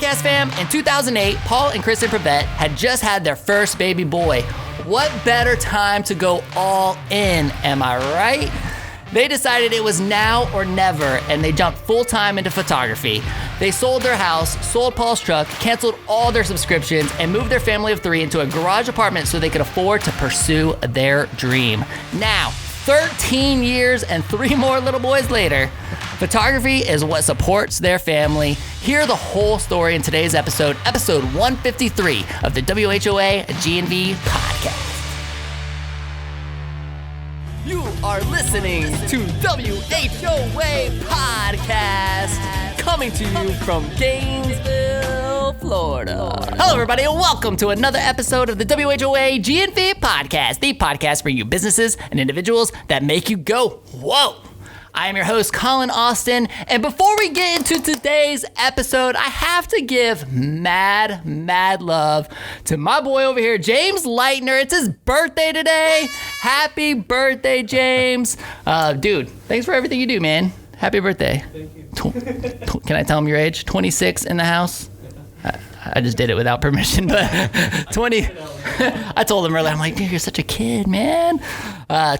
podcast fam, in 2008, Paul and Kristin Privette had just had their first baby boy. What better time to go all in, am I right? They decided it was now or never, and they jumped full-time into photography. They sold their house, sold Paul's truck, canceled all their subscriptions, and moved their family of 3 into a garage apartment so they could afford to pursue their dream. Now, 13 years and 3 more little boys later, photography is what supports their family. Hear the whole story in today's episode 153 of the WHOA G&V podcast. You are listening to WHOA Podcast, coming to you from Gainesville, Florida. Hello, everybody, and welcome to another episode of the WHOA G&V Podcast, the podcast for you businesses and individuals that make you go, whoa. I am your host, Collin Austin, and before we get into today's episode, I have to give mad love to my boy over here, James Leitner. It's his birthday today. Happy birthday, James. Dude, thanks for everything you do, man. Happy birthday. Thank you. Can I tell him your age? 26 in the house? I just did it without permission, but 20. I told him earlier, I'm like, dude, you're such a kid, man.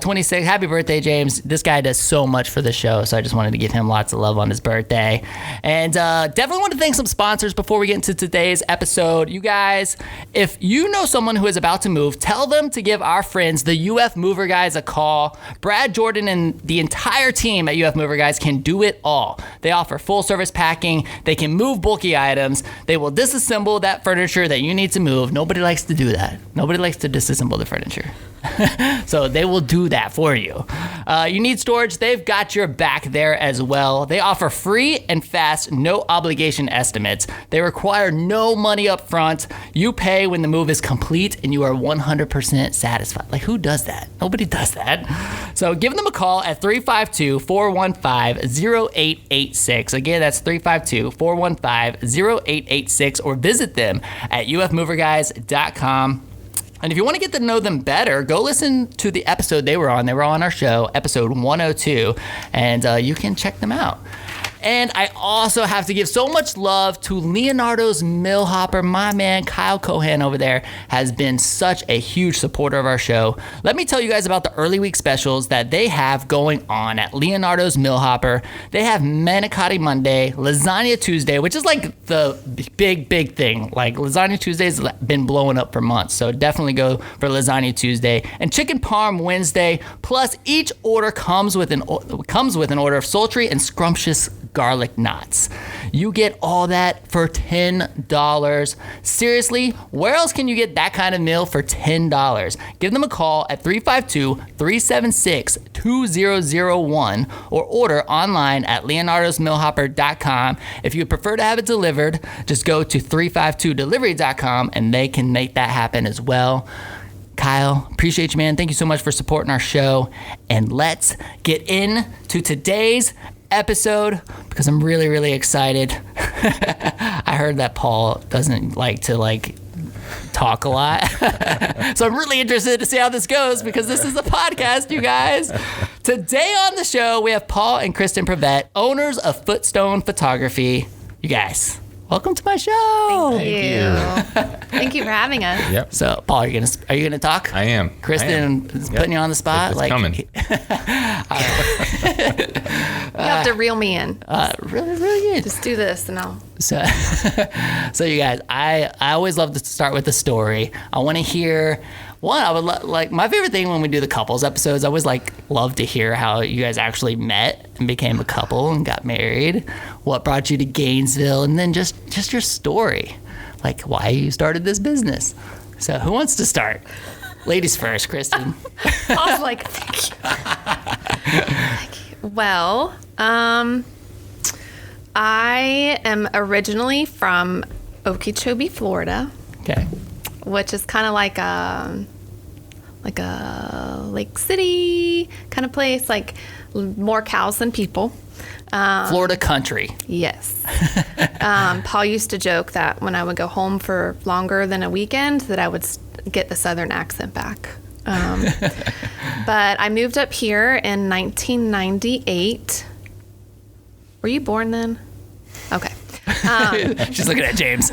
26. Happy birthday, James. This guy does so much for the show, so I just wanted to give him lots of love on his birthday. And definitely want to thank some sponsors before we get into today's episode. You guys, if you know someone who is about to move, tell them to give our friends, the UF Mover Guys, a call. Brad, Jordan, and the entire team at UF Mover Guys can do it all. They offer full service packing. They can move bulky items. They will disassemble that furniture that you need to move. Nobody likes to do that. Nobody likes to disassemble the furniture. So they will do that for you. You need storage, they've got your back there as well. They offer free and fast, no obligation estimates. They require no money up front. You pay when the move is complete and you are 100% satisfied. Like, who does that? Nobody does that. So give them a call at 352-415-0886. Again, that's 352-415-0886, or visit them at ufmoverguys.com. And if you want to get to know them better, go listen to the episode they were on. They were on our show, episode 102, and you can check them out. And I also have to give so much love to Leonardo's Millhopper. My man, Kyle Cohan over there, has been such a huge supporter of our show. Let me tell you guys about the early week specials that they have going on at Leonardo's Millhopper. They have Manicotti Monday, Lasagna Tuesday, which is like the big thing. Like, Lasagna Tuesday's been blowing up for months, so definitely go for Lasagna Tuesday. And Chicken Parm Wednesday. Plus, each order comes with an order of sultry and scrumptious garlic knots. You get all that for $10. Seriously, where else can you get that kind of meal for $10? Give them a call at 352-376-2001 or order online at leonardosmillhopper.com. If you would prefer to have it delivered, just go to 352delivery.com and they can make that happen as well. Kyle, appreciate you, man. Thank you so much for supporting our show. And let's get into today's episode because I'm really excited. I heard that Paul doesn't like to talk a lot. So I'm really interested to see how this goes because this is a podcast, you guys. Today on the show, we have Paul and Kristin Privette, owners of Footstone Photography. You guys, welcome to my show. Thank you. Thank you for having us. Yep. So, Paul, are you gonna talk? I am. Kristin is putting you on the spot. It's coming. You have to reel me in. Really good. Just do this and I'll... So you guys, I always love to start with a story. I want to hear one. I would my favorite thing when we do the couples episodes. I always love to hear how you guys actually met and became a couple and got married. What brought you to Gainesville, and then just your story, like why you started this business. So who wants to start? Ladies first, Kristin. I was like, thank you. Thank you. Well, I am originally from Okeechobee, Florida. Okay. Which is kind of like a Lake City kind of place, like more cows than people. Florida country. Yes. Paul used to joke that when I would go home for longer than a weekend, that I would get the Southern accent back. But I moved up here in 1998. Were you born then? Okay. She's looking at James.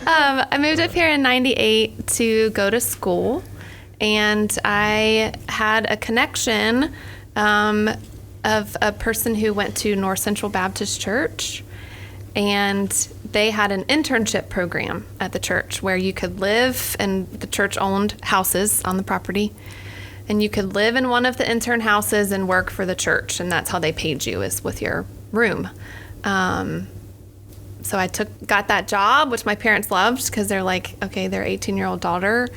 I moved up here in 98 to go to school, and I had a connection of a person who went to North Central Baptist Church, and they had an internship program at the church where you could live, and the church owned houses on the property, and you could live in one of the intern houses and work for the church, and that's how they paid you, is with your room. So I got that job, which my parents loved, because they're like, okay, their 18-year-old daughter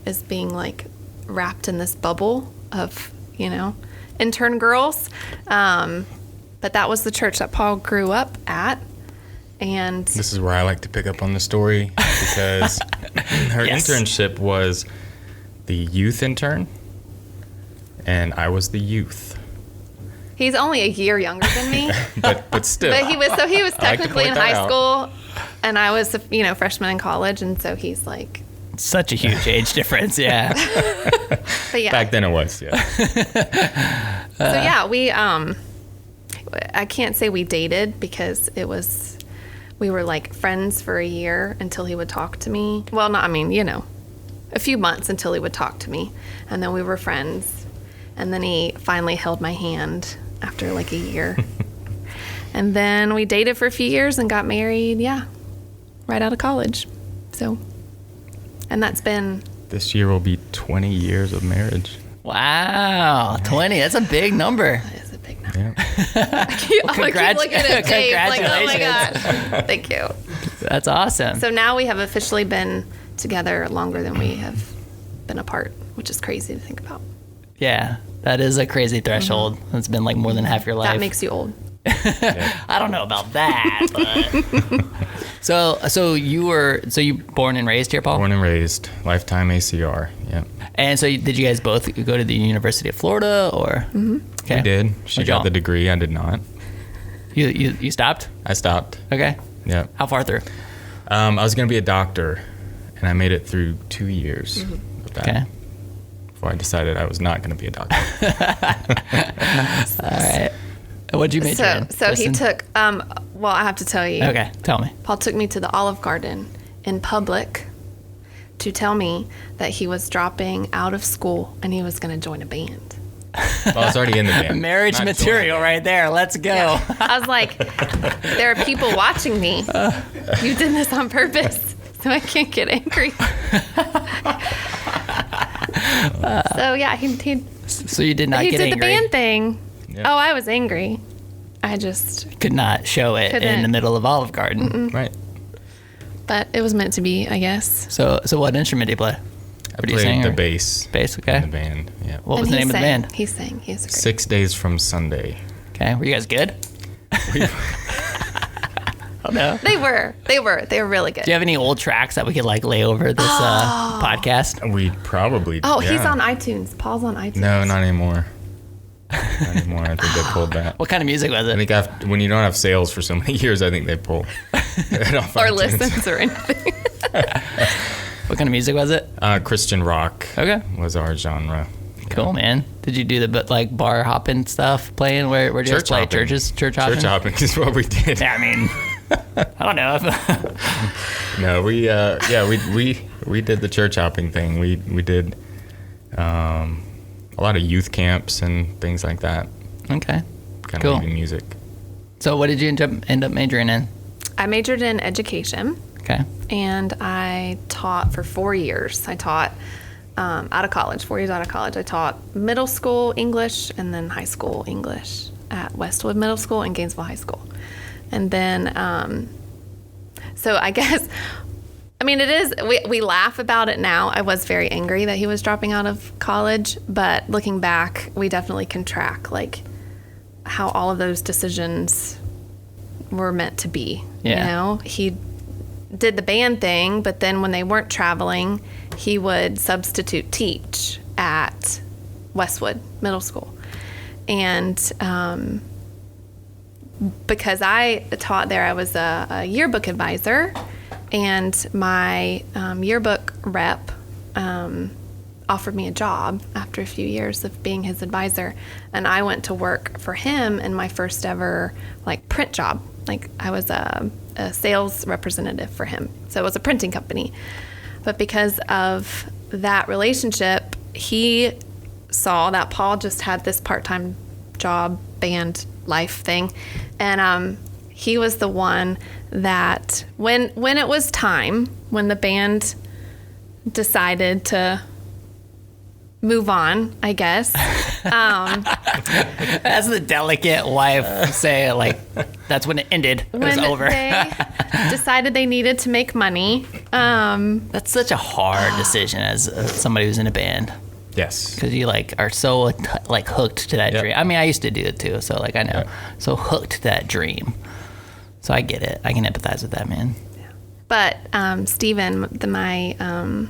is being like wrapped in this bubble of, intern girls. But that was the church that Paul grew up at. And this is where I like to pick up on the story, because her internship was the youth intern, and I was the youth. He's only a year younger than me. but still. But he was technically in high out. school, and I was a freshman in college, and so he's like Such a huge age difference, yeah. But yeah. Back then it was, yeah. So yeah, we I can't say we dated, because we were like friends for a year until he would talk to me. Well, a few months until he would talk to me, and then we were friends, and then he finally held my hand after like a year. And then we dated for a few years and got married, right out of college. So, and that's been... This year will be 20 years of marriage. Wow, 20. That's a big number. That is a big number. Yeah. I keep looking at Dave like, oh my gosh. Thank you. That's awesome. So now we have officially been together longer than we have been apart, which is crazy to think about. Yeah, that is a crazy threshold. It's been like more than half your life. That makes you old. I don't know about that, but... So you born and raised here, Paul? Born and raised, lifetime ACR, yeah. And so did you guys both go to the University of Florida, or? Mm-hmm. Okay. We did. She What'd got y'all- the degree, I did not. You stopped? I stopped, Okay. yeah. How far through? I was going to be a doctor, and I made it through 2 years of that. Okay. Before I decided I was not going to be a doctor. All right. What'd you major in? So he Kristin? took, well, I have to tell you. Okay, tell me. Paul took me to the Olive Garden in public to tell me that he was dropping out of school and he was going to join a band. Well, I was already in the band. Marriage Not material joining. right there. Let's go. Yeah. I was like, there are people watching me. You did this on purpose, so I can't get angry. So yeah, he So you did not he get did angry. the band thing. Yeah. Oh, I was angry. I just, Could not show it in Couldn't. the middle of Olive Garden. Right. but it was meant to be, I guess. So what instrument do you play? I do you sing, played the or- bass Bass, in okay. the band, yeah. What was And the he name of the sang. band? He sang. He was great. 6 days from Sunday. Okay. Were you guys good? Oh, no. They were really good. Do you have any old tracks that we could like lay over this podcast? We probably Oh, he's yeah. on iTunes. Paul's on iTunes. No, not anymore. Not anymore. I think they pulled that. What kind of music was I it? think when you don't have sales for so many years, I think they pull it off Or iTunes. listens or anything. What kind of music was it? Christian rock Okay. was our genre. Cool, man. Did you do the like bar hopping stuff playing? Where did you guys Church play? hopping. Churches? Church hopping? Church hopping is what we did. Yeah, I mean, I don't know. If, No, we did the church hopping thing. We did a lot of youth camps and things like that. okay. Kind Cool. of leading music. So what did you end up majoring in? I majored in education, Okay. and I taught for 4 years. I taught out of college, 4 years out of college. I taught middle school English and then high school English at Westwood Middle School and Gainesville High School. And then, so I guess, I mean, it is, we laugh about it now. I was very angry that he was dropping out of college, but looking back, we definitely can track like how all of those decisions were meant to be. Yeah. You know, he did the band thing, but then when they weren't traveling, he would substitute teach at Westwood Middle School. And because I taught there, I was a yearbook advisor, and my yearbook rep offered me a job after a few years of being his advisor, and I went to work for him in my first ever like print job. like I was a sales representative for him. So it was a printing company. But because of that relationship, he saw that Paul just had this part-time job, band life thing. And he was the one that when it was time, when the band decided to move on, I guess. As the delicate wife say, like, that's when it ended. It was over. They decided they needed to make money. That's such a hard decision as somebody who's in a band. Yes. Because you like are so like hooked to that Yep. dream. I mean, I used to do it too, so like I know. Yep. So hooked to that dream. So I get it. I can empathize with that, man. But Steven, my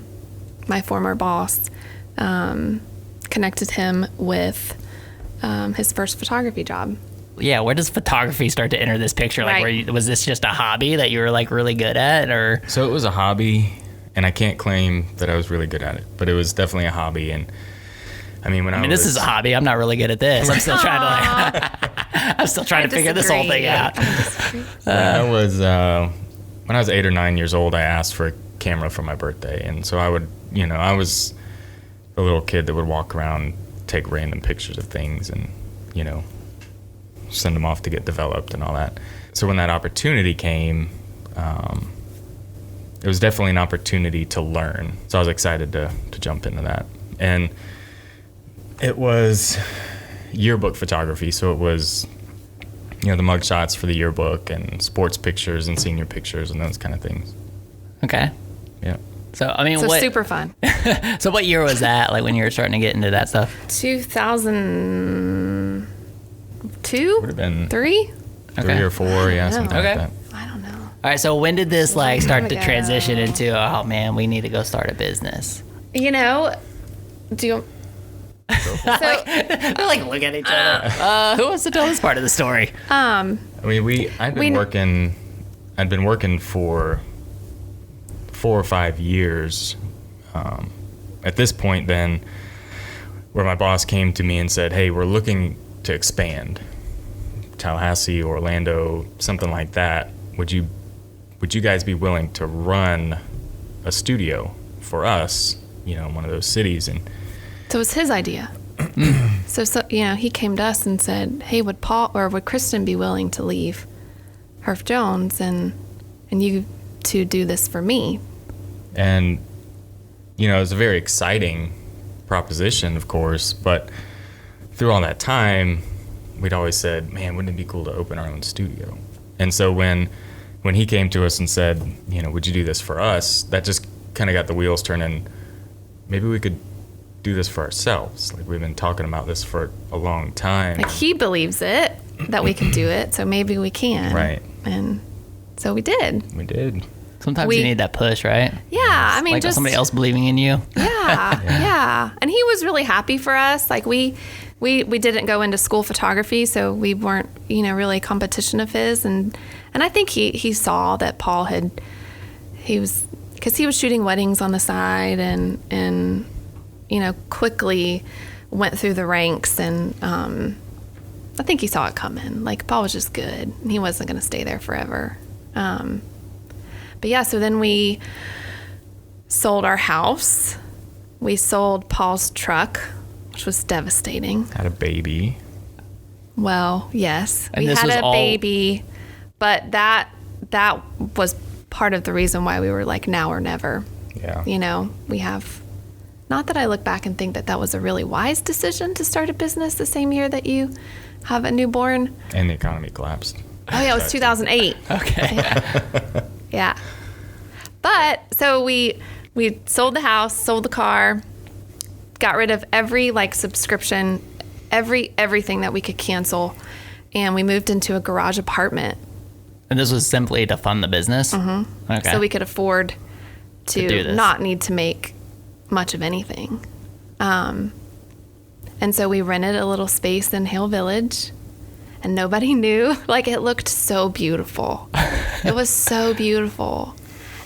former boss, connected him with his first photography job. Yeah, where does photography start to enter this picture? Like, Right. was this just a hobby that you were like really good at, or? So it was a hobby, and I can't claim that I was really good at it, but it was definitely a hobby. And I mean, This is a hobby. I'm not really good at this. I'm still trying to I'm still trying to figure this whole thing out. When I was 8 or 9 years old, I asked for a camera for my birthday, and so I would, I was a little kid that would walk around, take random pictures of things, and send them off to get developed and all that. So when that opportunity came, it was definitely an opportunity to learn. So I was excited to jump into that. And it was yearbook photography. So it was, the mug shots for the yearbook and sports pictures and senior pictures and those kind of things. Okay. Yeah. So, I mean, So what? super fun. So what year was that? Like when you were starting to get into that stuff? 2002? Would have been 3? 3 or 4, yeah, something Okay. like that. I don't know. All right. So when did this like Long start time to ago. transition into? Oh man, we need to go start a business. Do you? So, They're like look at each other. Who wants to tell this part of the story? I mean, I'd been working for 4 or 5 years. At this point, then, where my boss came to me and said, "Hey, we're looking to expand, Tallahassee, Orlando, something like that. Would you guys be willing to run a studio for us? One of those cities?" And so it was his idea. So he came to us and said, "Hey, would Kristin be willing to leave Herff Jones and you to do this for me?" And, it was a very exciting proposition, of course, but through all that time, we'd always said, man, wouldn't it be cool to open our own studio? And so when he came to us and said, would you do this for us? That just kind of got the wheels turning. Maybe we could do this for ourselves. Like, we've been talking about this for a long time. Like, he believes it, that we can do it, so maybe we can. Right. And so we did. We did. Sometimes you need that push, right? Yeah, I mean, Like just somebody else believing in you. Yeah. And he was really happy for us. Like, we didn't go into school photography, so we weren't, really a competition of his. And I think he saw that Paul because he was shooting weddings on the side and quickly went through the ranks. And I think he saw it coming. Like, Paul was just good, and he wasn't going to stay there forever. But yeah, so then we sold our house. We sold Paul's truck, which was devastating. Had a baby. Well, yes. And we this had was a all- baby, but that was part of the reason why we were like now or never. Yeah. We have, not that I look back and think that was a really wise decision to start a business the same year that you have a newborn. And the economy collapsed. Oh yeah, it was 2008. Okay. Yeah. But so we sold the house, sold the car, got rid of every subscription, everything that we could cancel, and we moved into a garage apartment. And this was simply to fund the business. Mm-hmm. Okay. So we could afford do to this. not need to make much of anything. And so we rented a little space in Hale Village, and nobody knew. Like, it looked so beautiful. It was so beautiful.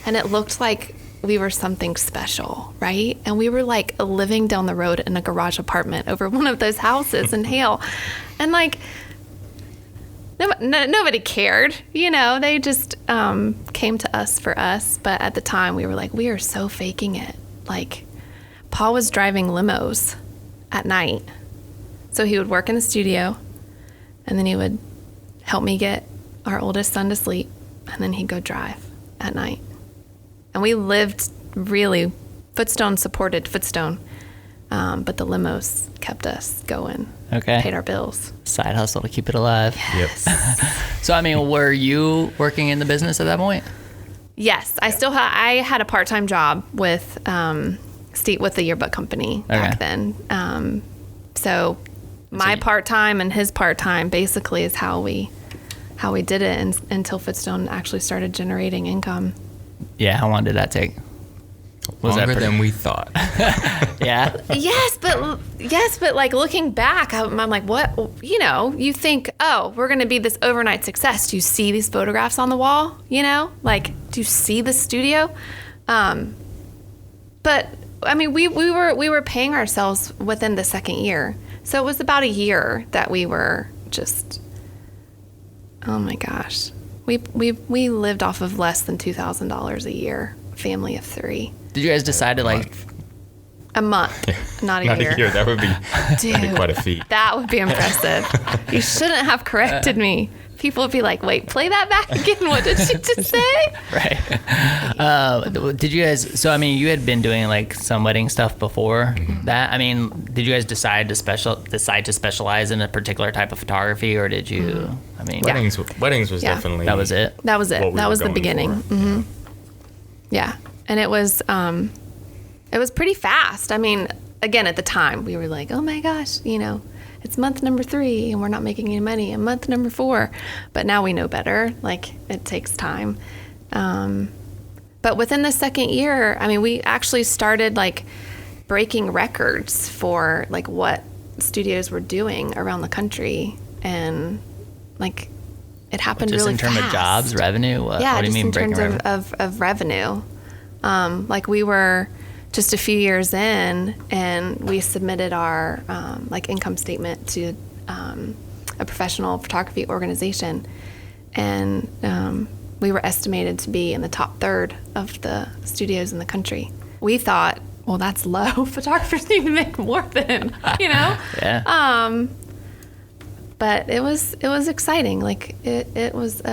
And it looked like we were something special, right? And we were like living down the road in a garage apartment over one of those houses in Hale. And nobody cared, they just came to us for us. But at the time we were like, we are so faking it. Like, Paul was driving limos at night. So he would work in the studio, and then he would help me get our oldest son to sleep, and then he'd go drive at night. And we lived really, Footstone supported Footstone, but the limos kept us going. Okay. Paid our bills. Side hustle to keep it alive. Yes. Yep. So, I mean, were you working in the business at that point? Yes, I still I had a part-time job with with the yearbook company back then. So my part-time and his part-time basically is how we did it until Footstone actually started generating income. Yeah, how long did that take? Longer than we thought. Yeah. Yes, but like looking back, I'm like, what? You think, oh, we're going to be this overnight success. Do you see these photographs on the wall? Like, do you see the studio? But I mean, we were paying ourselves within the second year, so it was about a year that we were just, oh my gosh, we lived off of less than $2,000 a year, family of 3. Did you guys decide to like a month, not a Not year? a year. That would be, that'd be quite a feat. That would be impressive. You shouldn't have corrected me. People would be like, wait, play that back again. What did she just say? Right. Did you guys, so I mean, you had been doing like some wedding stuff before that. I mean, did you guys decide to specialize in a particular type of photography, or did you, I mean, Weddings was definitely. that was it. That was it. what we That were was the going beginning. for. Mm-hmm. Yeah. And it was pretty fast. I mean, again, at the time we were like, oh my gosh, it's month number 3 and we're not making any money, and month number 4. But now we know better. Like, it takes time. But within the second year, I mean, we actually started like breaking records for like what studios were doing around the country. And like, it happened Just really in terms fast. of jobs, revenue? What do you Just mean in breaking terms revenue? of revenue. Like, we were just a few years in, and we submitted our like income statement to a professional photography organization, and we were estimated to be in the top third of the studios in the country. We thought, well, that's low. Photographers need to make more than, Yeah. But it was exciting. Like, it was.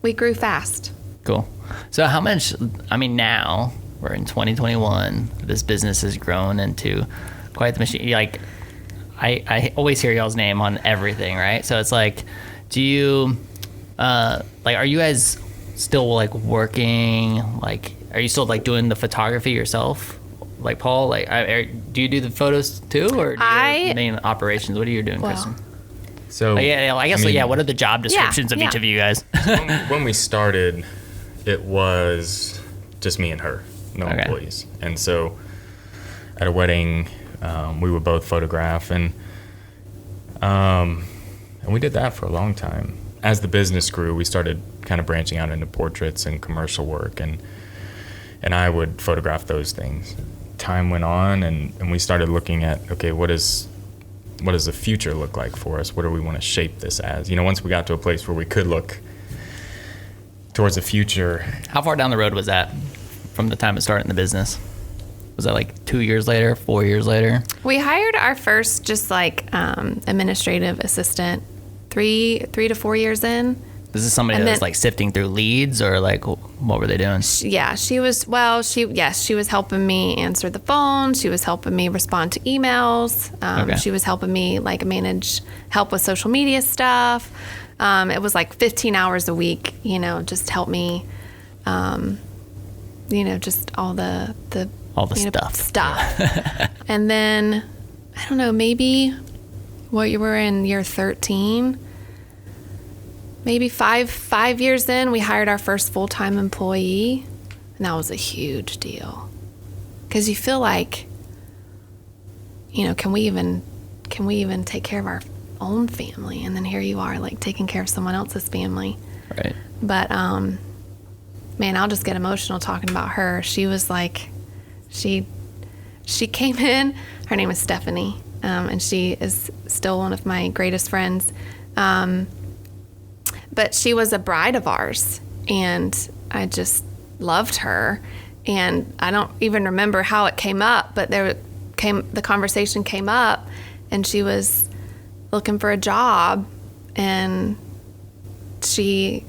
We grew fast. Cool. So how much, I mean, now we're in 2021, this business has grown into quite the machine. Like, I always hear y'all's name on everything, right? So it's like, do you, like, are you guys still like working, like, are you still like doing the photography yourself? Like, Paul, like, do you do the photos too, or do you main operations? What are you doing, Kristin? So I guess, what are the job descriptions of each of you guys? when we started, it was just me and her, no employees. And so at a wedding, we would both photograph, and we did that for a long time. As the business grew, we started kind of branching out into portraits and commercial work, and I would photograph those things. Time went on, and we started looking at, okay, what does the future look like for us? What do we want to shape this as? Once we got to a place where we could look towards the future. How far down the road was that from the time of starting the business? Was that like 2 years later, 4 years later? We hired our first just like administrative assistant 3 to 4 years in. This is somebody that was like sifting through leads, or like, what were they doing? She was helping me answer the phone. She was helping me respond to emails. She was helping me like help with social media stuff. It was like 15 hours a week, just help me, just all the stuff. And then, I don't know, maybe you were in year 13, maybe five years in, we hired our first full-time employee, and that was a huge deal. Because you feel like, can we even take care of our own family? And then here you are, like, taking care of someone else's family. Right. But man, I'll just get emotional talking about her. She was like, she came in. Her name is Stephanie, and she is still one of my greatest friends. but she was a bride of ours, and I just loved her. And I don't even remember how it came up, but the conversation came up, and she was looking for a job, and we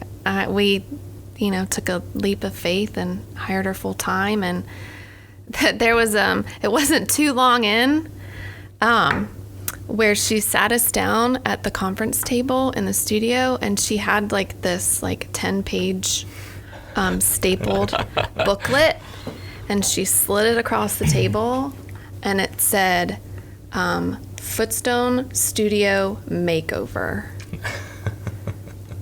took a leap of faith and hired her full time. And there was it wasn't too long in where she sat us down at the conference table in the studio, and she had like this 10-page stapled booklet, and she slid it across the table, and it said Footstone Studio Makeover.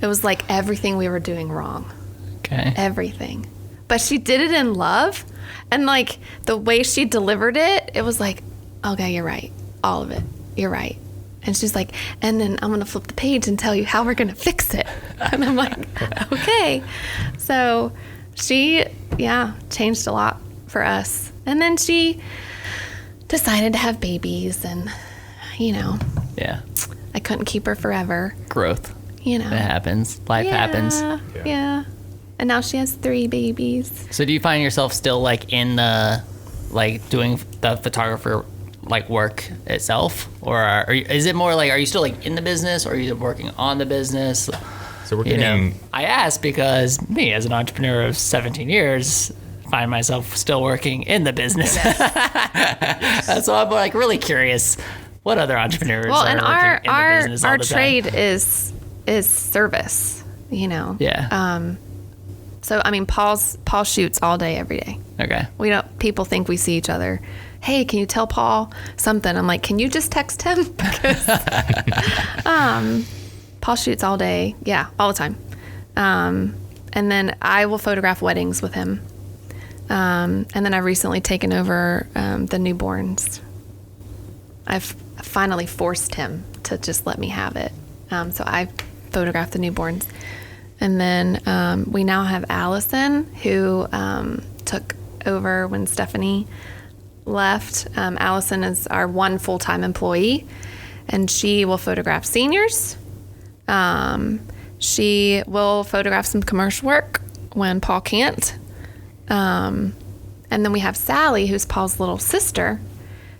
It was like everything we were doing wrong. Okay. Everything. But she did it in love, and like the way she delivered it, it was like, okay, you're right. All of it. You're right. And she's like, and then I'm going to flip the page and tell you how we're going to fix it. And I'm like, okay. So she, changed a lot for us. And then she decided to have babies, and, Yeah. I couldn't keep her forever. Growth. It happens. Life happens. Yeah. And now she has 3 babies. So do you find yourself still like in the, like doing the photographer like work itself, or is it more like, are you still like in the business, or are you working on the business? So we're getting. I ask because me as an entrepreneur of 17 years find myself still working in the business. So I'm like really curious what other entrepreneurs are and working in the business all our the time. trade is service, Yeah. So I mean, Paul shoots all day, every day. Okay. People think we see each other. Hey, can you tell Paul something? I'm like, can you just text him? Because Paul shoots all day. Yeah, all the time. And then I will photograph weddings with him. And then I've recently taken over the newborns. I've finally forced him to just let me have it. So I photograph the newborns. And then we now have Allison, who took over when Stephanie left. Allison is our one full-time employee, and she will photograph seniors. She will photograph some commercial work when Paul can't. And then we have Sally, who's Paul's little sister,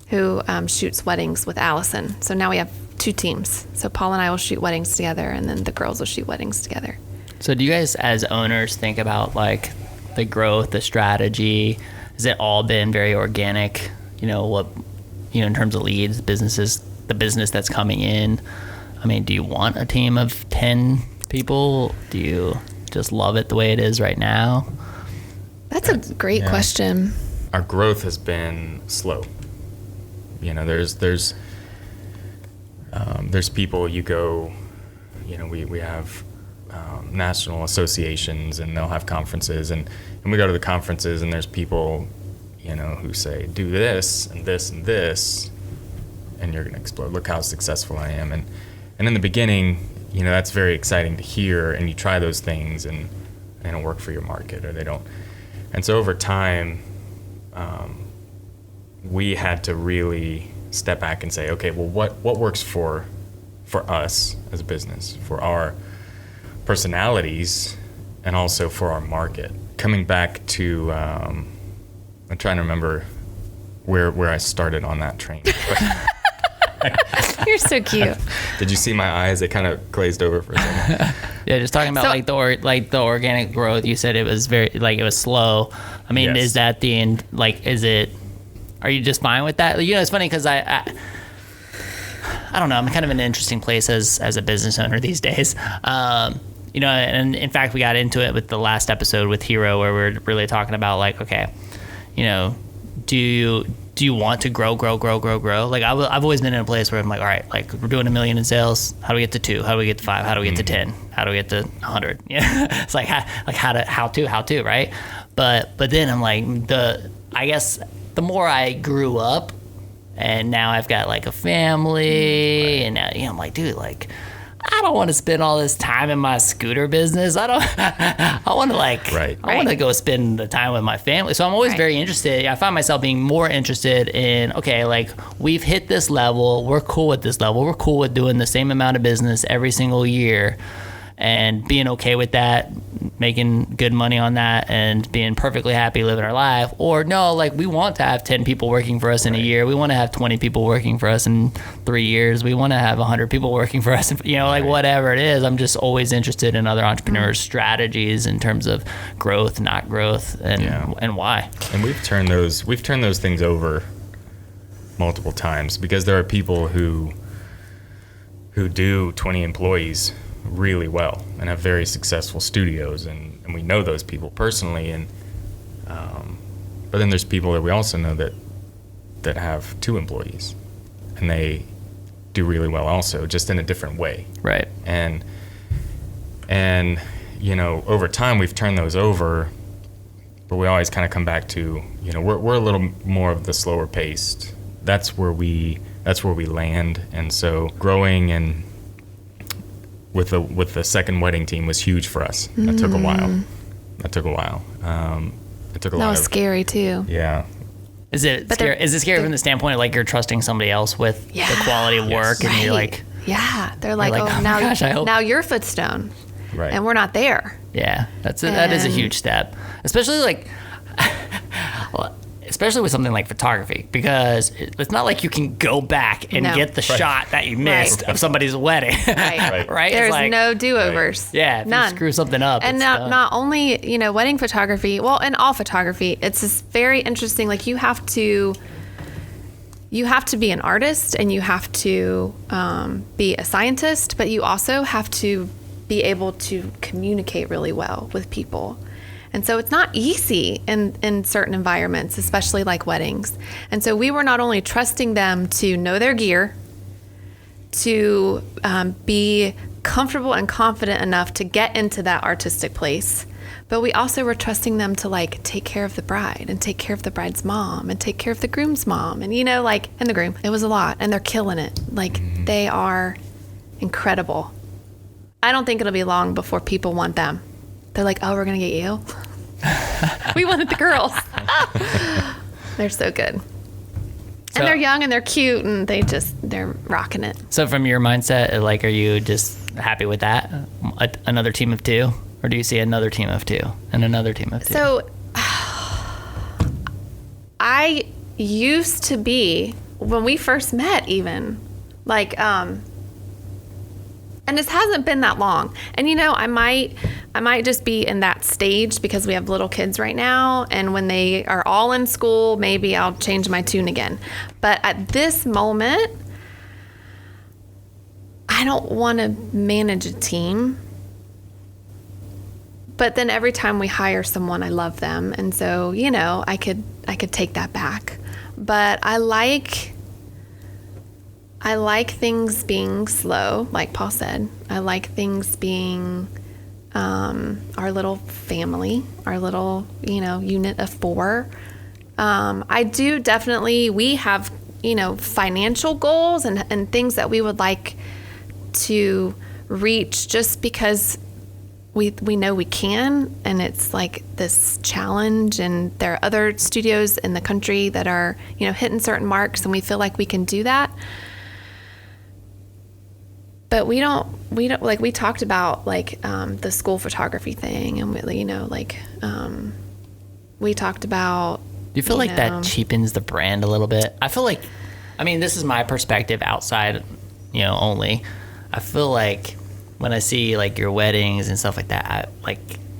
who shoots weddings with Allison. So now we have 2 teams. So Paul and I will shoot weddings together, and then the girls will shoot weddings together. So do you guys as owners think about like the growth, the strategy? Has it all been very organic? In terms of leads, businesses, the business that's coming in. I mean, do you want a team of 10 people? Do you just love it the way it is right now? That's a great question. Our growth has been slow. There's people you go, we have national associations, and they'll have conferences, and we go to the conferences, and there's people, who say, do this and this and this, and you're going to explode. Look how successful I am. And in the beginning, that's very exciting to hear, and you try those things, and they don't work for your market, or they don't. And so over time, we had to really step back and say, okay, well, what works for us as a business, for our personalities, and also for our market. Coming back to, I'm trying to remember where I started on that train. You're so cute. Did you see my eyes? They kind of glazed over for a second. Yeah, just talking about the organic growth. You said it was it was slow. I mean, Yes. Is that the end? Are you just fine with that? It's funny because I don't know. I'm kind of in an interesting place as a business owner these days. And in fact, we got into it with the last episode with Hero, where we're really talking about okay, do you want to grow? Like I've always been in a place where I'm like, all right, like we're doing $1 million in sales. How do we get to 2? How do we get to 5? How do we get to 10? How do we get to 100? It's like how to, right? But then I'm like, I guess the more I grew up, and now I've got like a family, and now, I'm like, dude, like I don't want to spend all this time in my scooter business. I want to I want to go spend the time with my family. So I'm always very interested. I find myself being more interested in, okay, like we've hit this level. We're cool with this level. We're cool with doing the same amount of business every single year. and being okay with that, making good money on that, and being perfectly happy living our life. Or no, like we want to have 10 people working for us in a year. We want to have 20 people working for us in 3 years. We want to have 100 people working for us, like whatever it is. I'm just always interested in other entrepreneurs' strategies in terms of growth, not growth, and why. And we've turned those things over multiple times, because there are people who do 20 employees really well and have very successful studios, and we know those people personally, and but then there's people that we also know that have 2 employees and they do really well also, just in a different way. Right. And over time we've turned those over, but we always kind of come back to, we're a little more of the slower paced. That's where we land. And so growing and with the second wedding team was huge for us. That took a while. It took a lot. That was scary too. Yeah. Is it scary from the standpoint of like you're trusting somebody else with the quality of work, and you're like, they're like, oh my gosh, I hope now you're Footstone, right? And we're not there. Yeah, that is a huge step, especially with something like photography, because it's not like you can go back and get the shot that you missed of somebody's wedding. Right. There's no do-overs. Yeah, if none. you screw something up. And not only, wedding photography, well, and all photography, it's just very interesting. Like you have to be an artist, and you have to be a scientist, but you also have to be able to communicate really well with people. And so it's not easy in certain environments, especially like weddings. And so we were not only trusting them to know their gear, to be comfortable and confident enough to get into that artistic place, but we also were trusting them to like take care of the bride and take care of the bride's mom and take care of the groom's mom and and the groom. It was a lot, and they're killing it. Like they are incredible. I don't think it'll be long before people want them. They're like, oh, we're going to get you? We wanted the girls. They're so good. And they're young and they're cute, and they're rocking it. So from your mindset, like, are you just happy with that? Another team of 2? Or do you see another team of 2 and another team of 2? So I used to be, when we first met even, like, and this hasn't been that long. And I might just be in that stage because we have little kids right now. And when they are all in school, maybe I'll change my tune again. But at this moment, I don't want to manage a team. But then every time we hire someone, I love them. And so, I could take that back. But I like things being slow, like Paul said. I like things being our little family, our little, unit of 4. I do definitely, we have, financial goals and things that we would like to reach, just because we know we can, and it's like this challenge, and there are other studios in the country that are, hitting certain marks, and we feel like we can do that. But we don't like, we talked about like the school photography thing, and we talked about. Do you feel like that cheapens the brand a little bit? I feel like, this is my perspective outside, only. I feel like when I see like your weddings and stuff like that,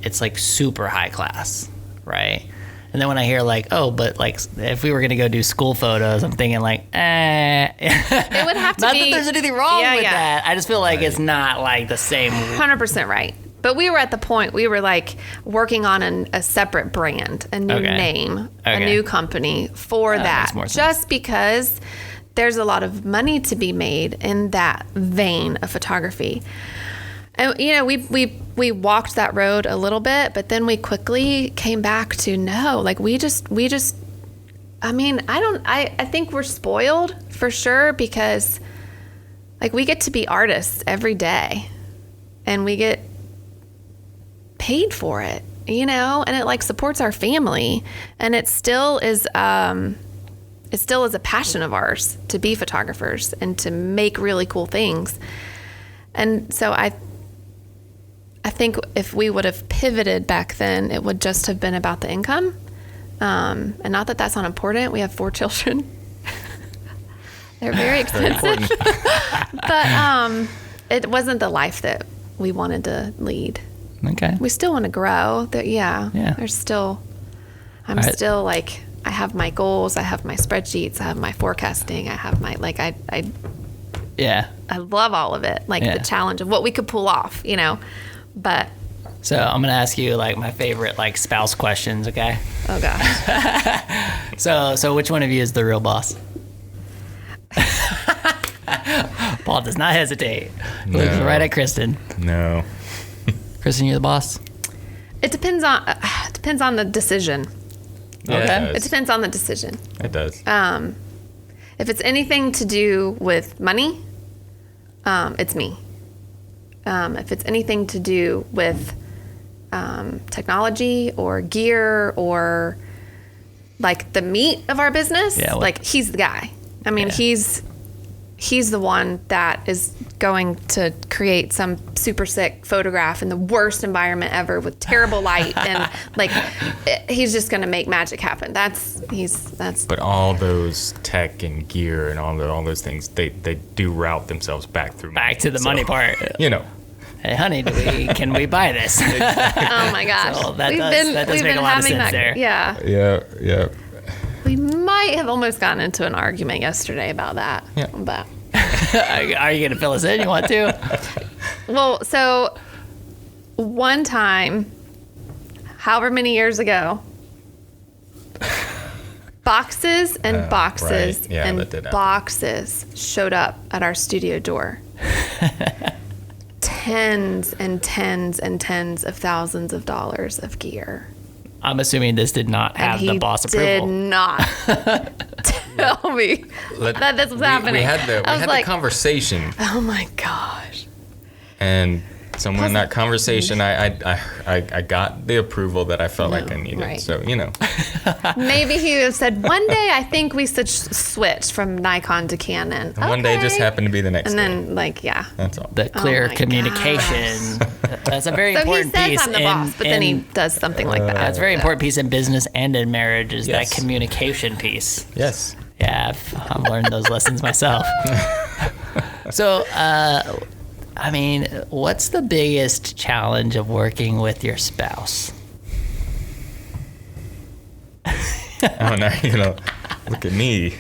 it's like super high class, right? And then when I hear like, oh, but like if we were going to go do school photos, I'm thinking like, It would have to not be. Not that there's anything wrong with that. I just feel like it's not like the same. 100% right. But we were at the point, we were like working on a separate brand, a new name, a new company for that. Just because there's a lot of money to be made in that vein of photography. And, we walked that road a little bit, but then we quickly came back to no, like I think we're spoiled for sure, because like we get to be artists every day, and we get paid for it, and it like supports our family, and it still is a passion of ours to be photographers and to make really cool things. And so I think if we would have pivoted back then, it would just have been about the income. And not that that's not important. We have 4 children. They're very expensive. But it wasn't the life that we wanted to lead. Okay. We still want to grow. Yeah. There's still, I'm Right. still like, I have my goals, I have my spreadsheets, I have my forecasting, I have my, like, Yeah. I love all of it. Like Yeah. the challenge of what we could pull off, you know, but, So I'm gonna ask you like my favorite like spouse questions. Okay. oh gosh. So which one of you is the real boss? Paul does not hesitate. No. Looks right at Kristin. No. Kristin, you're the boss. It depends on the decision. Yeah, Okay. It depends on the decision. It does. If it's anything to do with money, it's me. If it's anything to do with technology or gear or like the meat of our business, Yeah, like he's the guy. I mean, Yeah. he's the one that is going to create some super sick photograph in the worst environment ever with terrible light and like he's just going to make magic happen. That's But all those tech and gear and all those things, they do route themselves back through Back to the money part. You know. Hey, honey, can we buy this? oh my gosh. So that does make a lot of sense there. Yeah. Yeah. We might have almost gotten into an argument yesterday about that. Yeah. But Are you gonna fill us in? You want to? well, so one time, however many years ago, boxes and boxes right. Yeah, that did and happen. boxes showed up at our studio door. Tens and tens and tens of thousands of dollars of gear. I'm assuming this did not have And the boss he did approval. not tell me that this was happening. We had I was like, the conversation, oh my gosh. and somewhere in that conversation, I got the approval that I felt like I needed. right. So you know, Maybe he would have said, one day I think we should switch from Nikon to Canon. one day just Okay. happened to be the next. And day. then, like, yeah. That's all. The clear my communication. That's a very So he important says piece. I'm the boss, but then he does something like that. That's a very important piece in business and in marriage is Yes. that communication piece. Yes. Yeah, I've learned those lessons myself. So, I mean, what's the biggest challenge of working with your spouse? Oh, now you're gonna look at me.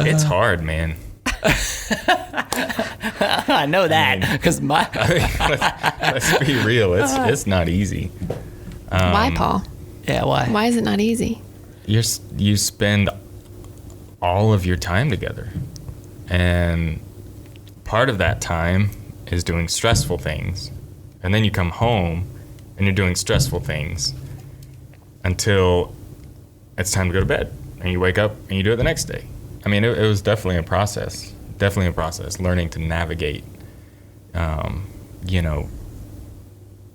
It's hard, man. I know that because Let's be real. It's not easy. Why, Paul? yeah, why? Why is it not easy? You spend all of your time together, and part of that time is doing stressful things, and then you come home and you're doing stressful things until it's time to go to bed, and you wake up and you do it the next day. I mean, it was definitely a process. Learning to navigate, you know,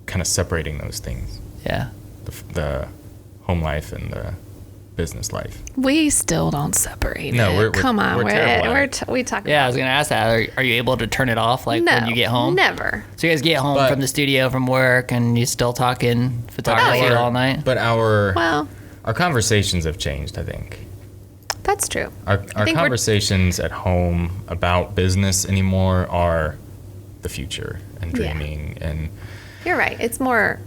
kind of separating those things, Yeah. the home life and the business life. We still don't separate No, it. we're Come on. we're terrible at it. We talk Yeah, I about was gonna ask that. Are you able to turn it off like no, when you get home? Never. So you guys get home But- from the studio from work and you still talking photography our- all night? But our Well, conversations have changed, I think. that's true. Our think we're- conversations at home about business anymore are the future and Yeah. dreaming and You're right. It's more,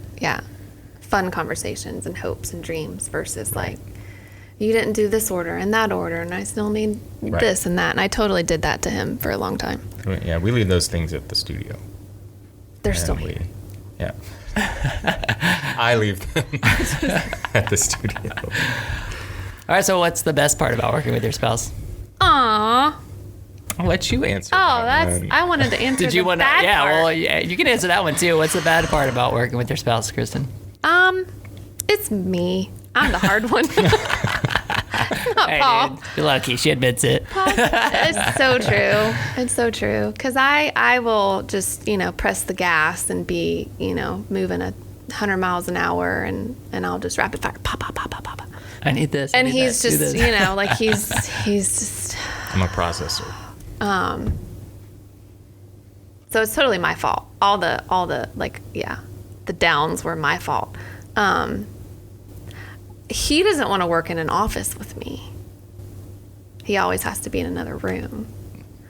fun conversations and hopes and dreams versus like, you didn't do this order and that order, and I still need Right. this and that. And I totally did that to him for a long time. yeah, we leave those things at the studio. They're And still here. Yeah. I leave them at the studio. All right, so what's the best part about working with your spouse? Aw. I'll let you answer. Oh, that that's. one. I wanted to answer Did you the want to? bad Yeah, part. well, yeah, you can answer that one too. What's the bad part about working with your spouse, Kristin? It's me. I'm the hard one. Not Hey, Paul. dude, you're lucky. She admits it. It's so true. It's so true. Because I will just, press the gas and be, moving 100 miles an hour and I'll just rapid fire, pop, pop, pop, pop, pop. I need this. I And need he's that, do just, this. like he's just, I'm a processor. So it's totally my fault. All the like, yeah, the downs were my fault. He doesn't want to work in an office with me. He always has to be in another room.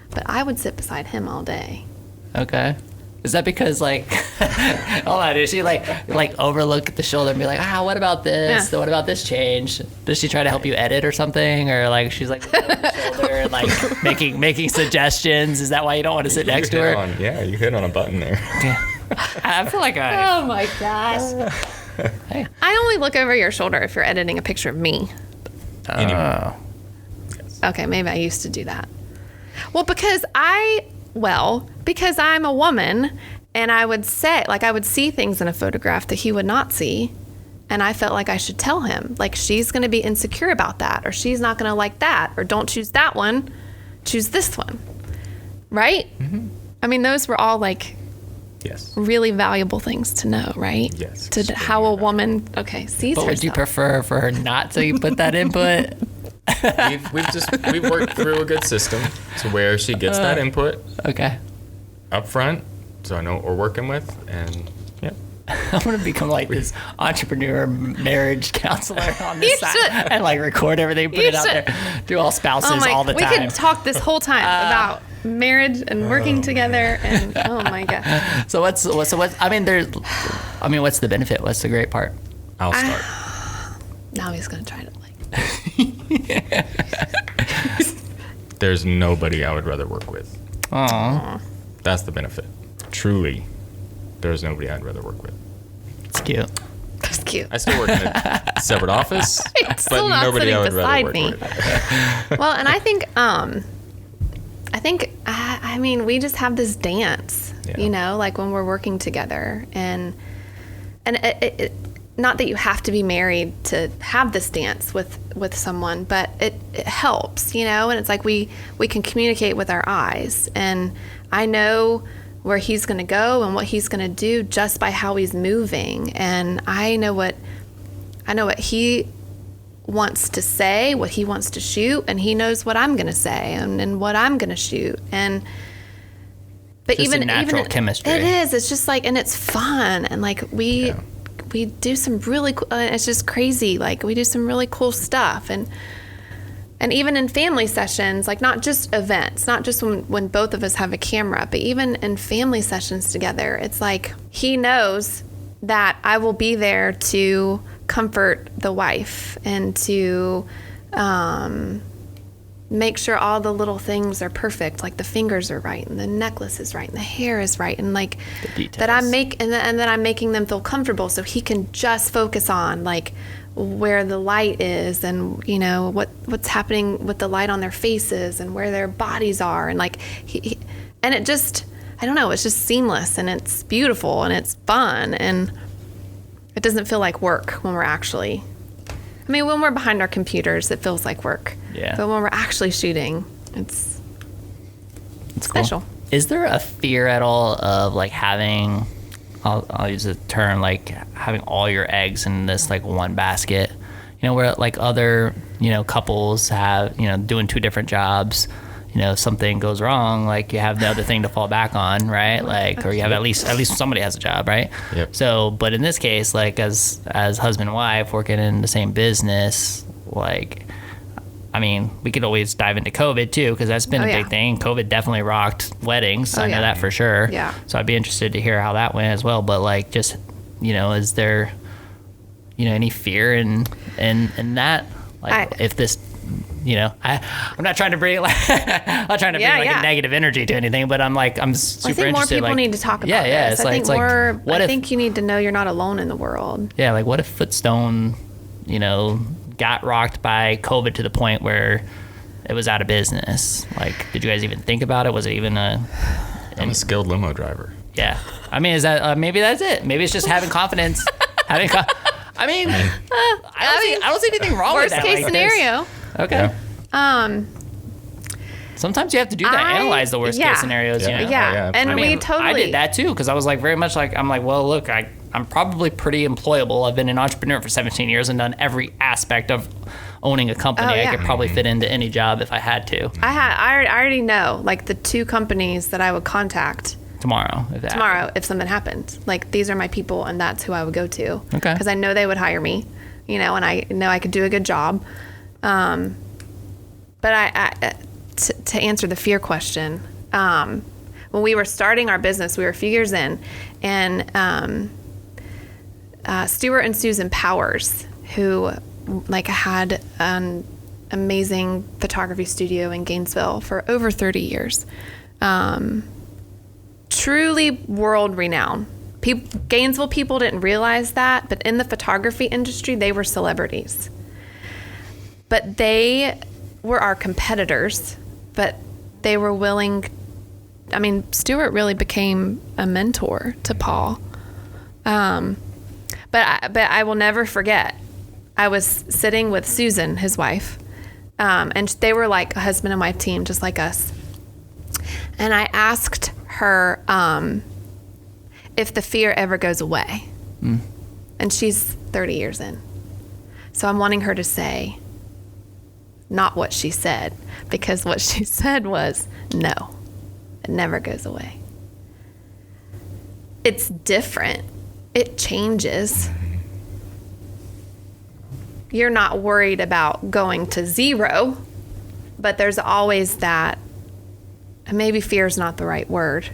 But I would sit beside him all day. Okay. Is that because, like, hold on, does she, like overlook the shoulder and be like, what about this? Yeah. What about this change? Does she try to help you edit or something? Or, like, she's, like, over the shoulder and, like, making suggestions? Is that why you don't want to sit next to her? You hit on a button there. Yeah. I feel like Oh, my gosh. Hey. I only look over your shoulder if you're editing a picture of me. Anyway. Okay, maybe I used to do that. Well, because I'm a woman, and I would see things in a photograph that he would not see, and I felt like I should tell him, like, she's going to be insecure about that, or she's not going to like that, or don't choose that one, choose this one, right? Mm-hmm. I mean, those were all, like, yes, really valuable things to know, right? Yes. To how a woman, sees herself. But would you prefer for her not to put that input? We've worked through a good system to where she gets that input Okay. up front, so I know what we're working with, and yeah. I'm gonna become like this entrepreneur marriage counselor on this side should. and like record everything, put it out there, do all spouses all the time. We could talk this whole time about marriage and working together, and oh my god. So what's I mean what's the benefit? What's the great part? I'll start. Now he's gonna try to like. There's nobody I would rather work with. Aww. That's the benefit. Truly, there's nobody I'd rather work with. It's cute. That's cute. I still work in a separate office, It's still but not nobody I would sitting rather beside work me. with. Well, and I mean, we just have this dance, Yeah. like when we're working together, and it not that you have to be married to have this dance with someone, but it helps, and it's like we can communicate with our eyes, and I know where he's going to go and what he's going to do just by how he's moving, and I know what he wants to say, what he wants to shoot, and he knows what I'm going to say and what I'm going to shoot, but Just a natural chemistry. It is. It's just like, and it's fun, and like we do some really cool, it's just crazy, like we do some really cool stuff, and even in family sessions, like not just events, not just when both of us have a camera, but even in family sessions together, it's like he knows that I will be there to comfort the wife and to make sure all the little things are perfect, like the fingers are right and the necklace is right and the hair is right, and like that I'm making them feel comfortable, so he can just focus on like where the light is, and what's happening with the light on their faces and where their bodies are, and like he and it just, I don't know, it's just seamless, and it's beautiful, and it's fun, and it doesn't feel like work when we're actually, when we're behind our computers, it feels like work. Yeah. But when we're actually shooting, it's special. Cool. Is there a fear at all of like having, I'll use the term, like having all your eggs in this like one basket, where like other, couples have, doing two different jobs, something goes wrong, like you have the other thing to fall back on, right? Like, or you have at least somebody has a job, right? Yep. So, but in this case, like as husband and wife working in the same business, like, we could always dive into COVID too, because that's been a big thing. COVID definitely rocked weddings. I know that for sure. Yeah. So I'd be interested to hear how that went as well. But like, just, is there, any fear in that? Like, if this, I'm not trying to bring I'm not trying to bring a negative energy to anything, but I'm super interested. I think more people need to talk about this. I think you need to know you're not alone in the world. Yeah, like what if Footstone, got rocked by COVID to the point where it was out of business? Like, did you guys even think about it? Was it even I'm a skilled limo driver. Yeah. Is that maybe that's it? Maybe it's just having confidence. I don't see anything wrong with that. Worst case scenario. Okay. Yeah. Sometimes you have to do that. Analyze the worst case scenarios. Yeah. And we totally. I did that too, because I was like very much like, I'm like, well, look, I'm probably pretty employable. I've been an entrepreneur for 17 years and done every aspect of owning a company. I could probably fit into any job if I had to. I already know, like the two companies that I would contact tomorrow. If something happened. Like, these are my people, and that's who I would go to. Okay. Because I know they would hire me, and I know I could do a good job. But to answer the fear question, when we were starting our business, we were a few years in, and Stuart and Susan Powers, who had an amazing photography studio in Gainesville for over 30 years. Truly world renowned. Gainesville people didn't realize that, but in the photography industry, they were celebrities. But they were our competitors, but they were willing. Stuart really became a mentor to Paul. But I will never forget, I was sitting with Susan, his wife, and they were like a husband and wife team, just like us. And I asked her if the fear ever goes away. And she's 30 years in. So I'm wanting her to say not what she said, because what she said was, no, it never goes away. It's different. It changes. You're not worried about going to zero, but there's always that, and maybe fear is not the right word,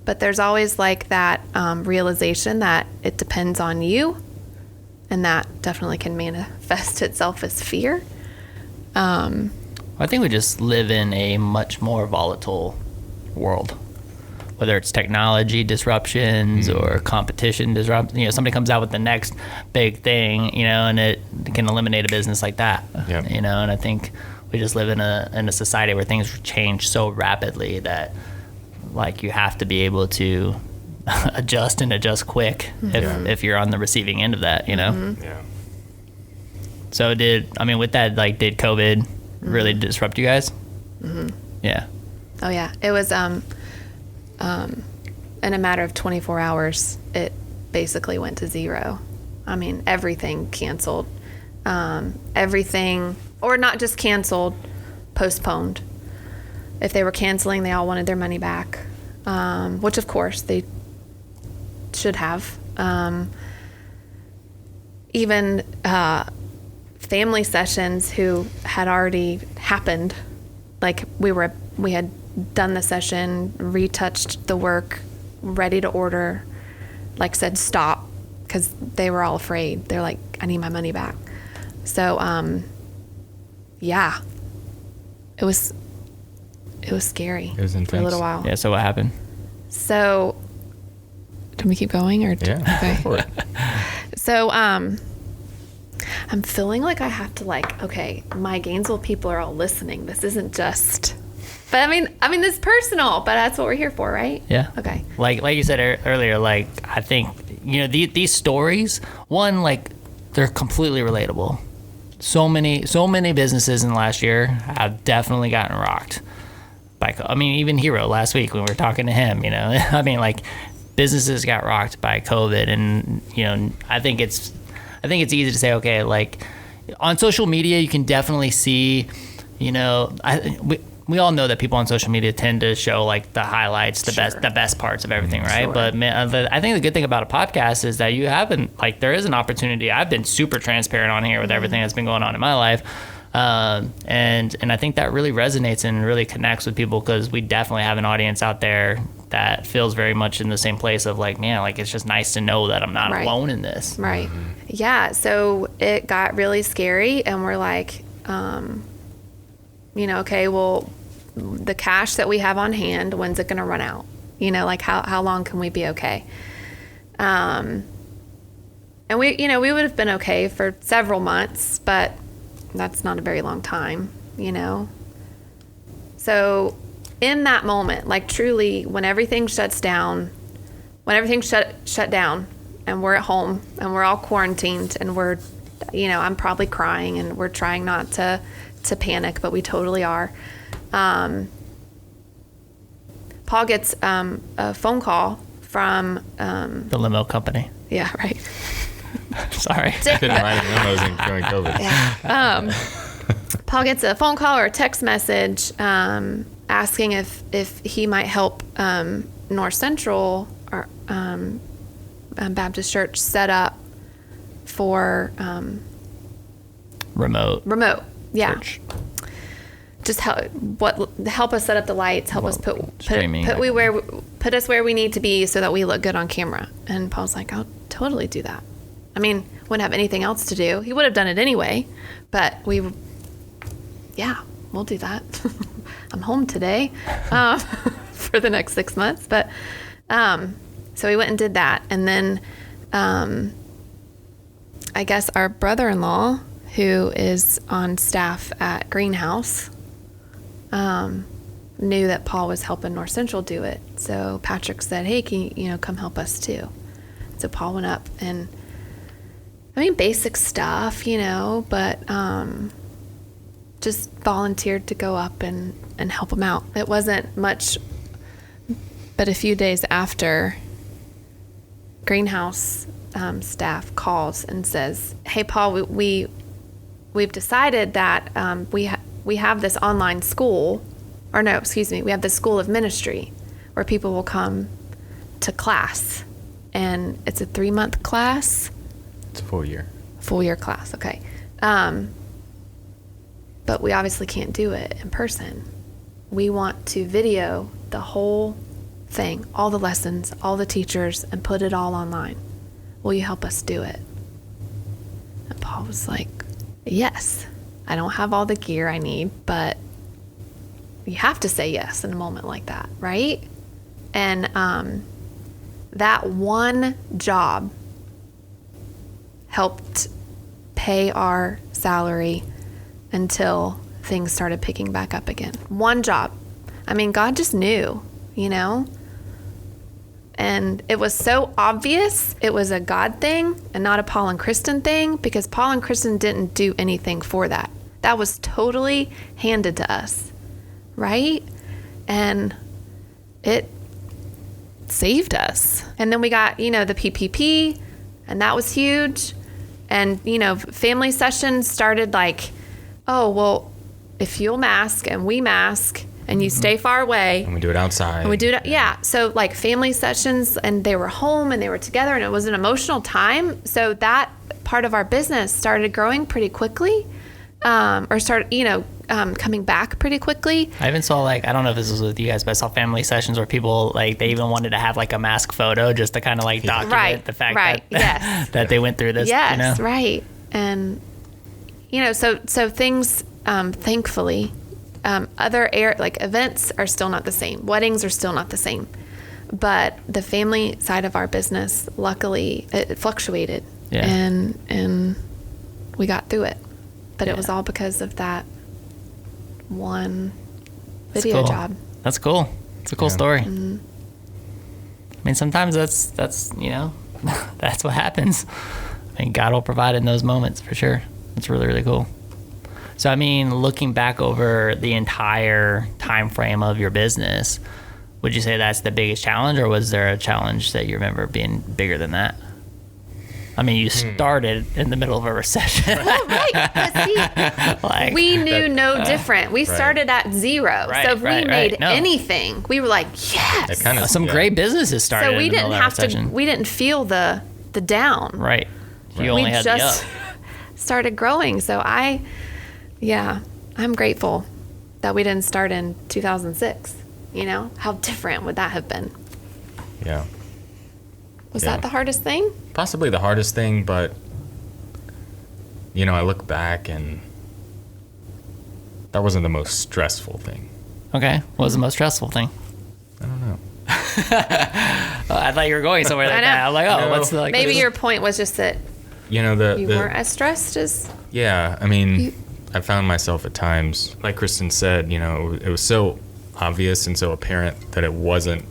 but there's always like that realization that it depends on you, and that definitely can manifest itself as fear. I think we just live in a much more volatile world, whether it's technology disruptions or competition disruption. Somebody comes out with the next big thing, and it can eliminate a business like that. Yep. And I think we just live in a society where things change so rapidly that, like, you have to be able to adjust quick if you're on the receiving end of that. Mm-hmm. Yeah. So did COVID really disrupt you guys? Mm-hmm. Yeah. Oh yeah, it was in a matter of 24 hours, it basically went to zero. Everything canceled. Everything, or not just canceled, postponed. If they were canceling, they all wanted their money back, which of course they should have. Even family sessions who had already happened, like we had done the session, retouched the work, ready to order, like said stop, because they were all afraid. They're like, I need my money back. So yeah, it was scary. It was intense for a little while. Yeah. So what happened? So can we keep going, or Yeah. okay. Go for it. So I'm feeling like I have to okay, my Gainesville people are all listening. This isn't just, but I mean, this is personal, but that's what we're here for, right? Yeah. Okay. Like you said earlier, I think, these stories, one, they're completely relatable. So many businesses in the last year have definitely gotten rocked by, even Hero last week when we were talking to him, businesses got rocked by COVID, and, I think it's easy to say, okay, on social media, you can definitely see, we all know that people on social media tend to show the highlights, the best parts of everything, right? Sure. But I think the good thing about a podcast is that you haven't, there is an opportunity. I've been super transparent on here with everything that's been going on in my life. And I think that really resonates and really connects with people, because we definitely have an audience out there that feels very much in the same place of it's just nice to know that I'm not alone in this. Right. Yeah. So it got really scary, and we're like, okay, well, the cash that we have on hand, when's it going to run out? How long can we be okay? And we would have been okay for several months, but that's not a very long time, So in that moment, truly, when everything shuts down, shut down, and we're at home and we're all quarantined, and we're, I'm probably crying, and we're trying not to panic, but we totally are. Paul gets a phone call from The limo company. Yeah, right. Sorry. Couldn't ride in limos during COVID. Yeah. Paul gets a phone call or a text message asking if he might help North Central, our Baptist church, set up for Remote yeah. church. Just help us set up the lights, help us put streaming. put us where we need to be so that we look good on camera. And Paul's like, I'll totally do that. I mean, wouldn't have anything else to do. He would have done it anyway, but we'll do that. I'm home today for the next 6 months. But so we went and did that. And then I guess our brother-in-law, who is on staff at Greenhouse, knew that Paul was helping North Central do it. So Patrick said, hey, can you come help us too? So Paul went up and, I mean, basic stuff, but just volunteered to go up and help him out. It wasn't much, but a few days after, Greenhouse staff calls and says, hey, Paul, we've decided that we have this online school, we have this school of ministry where people will come to class, and it's a 3-month class. It's a full year. Full year class, okay. But we obviously can't do it in person. We want to video the whole thing, all the lessons, all the teachers, and put it all online. Will you help us do it? And Paul was like, yes. I don't have all the gear I need, but you have to say yes in a moment like that, right? And that one job helped pay our salary until things started picking back up again. One job. I mean, God just knew, And it was so obvious it was a God thing and not a Paul and Kristin thing, because Paul and Kristin didn't do anything for that. That was totally handed to us, right? And it saved us. And then we got, the PPP, and that was huge. And, family sessions started like, oh, well, if you'll mask and we mask and you stay far away. And we do it outside. And we do it, yeah. So like family sessions, and they were home and they were together, and it was an emotional time. So that part of our business started growing pretty quickly, coming back pretty quickly. I even saw, I don't know if this was with you guys, but I saw family sessions where people, they even wanted to have, a mask photo just to kind of, document the fact yes. that they went through this, Yes, right. And, so things, thankfully, other events are still not the same. Weddings are still not the same. But the family side of our business, luckily, it fluctuated. Yeah. And we got through it. But it was all because of that one video job. That's cool. It's a cool story. Mm-hmm. I mean, sometimes that's that's what happens. I mean, God will provide in those moments for sure. It's really, really cool. So, I mean, looking back over the entire time frame of your business, would you say that's the biggest challenge, or was there a challenge that you remember being bigger than that? I mean, you started in the middle of a recession. Well, right. See, we knew no different. We started at zero. Right, so if we made No. anything, we were like, yes. Some great businesses started So we in the didn't middle of have that recession. we didn't feel the down. Right. You We only had just the up. started growing. So I'm grateful that we didn't start in 2006. How different would that have been? Yeah. Was that the hardest thing? Possibly the hardest thing, but I look back and that wasn't the most stressful thing. Okay. What was the most stressful thing? I don't know. I thought you were going somewhere like I know. that. I'm like, oh, No. what's the Maybe your point was just that You weren't as stressed as... Yeah, I mean, I found myself at times, like Kristin said, it was so obvious and so apparent that it wasn't